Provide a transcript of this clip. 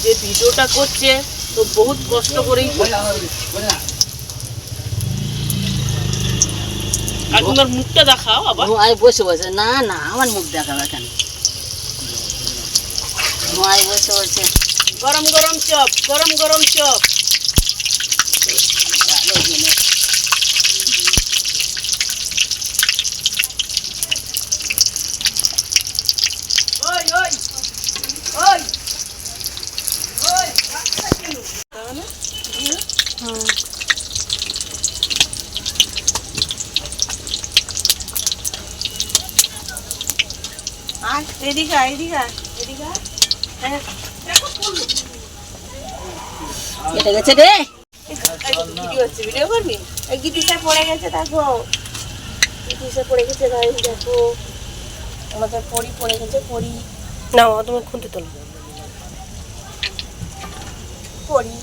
যে ভিডিওটা করছে তো বহুত কষ্ট করেই আর তোমার মুখটা দেখাও আবার বসে বসে না না আমার মুখ দেখাবে কেন বসে বসে গরম গরম চপ গরম গরম চপ এদিকে এদিকে এদিকে কেটে গেছে রে ভিডিও করবি গিটিসা পড়ে গেছে দেখো গিটিসা পড়ে গেছে ভাই দেখো আমাদের পরি পড়ে গেছে পরি না তোমার খুঁতে তোলো পরি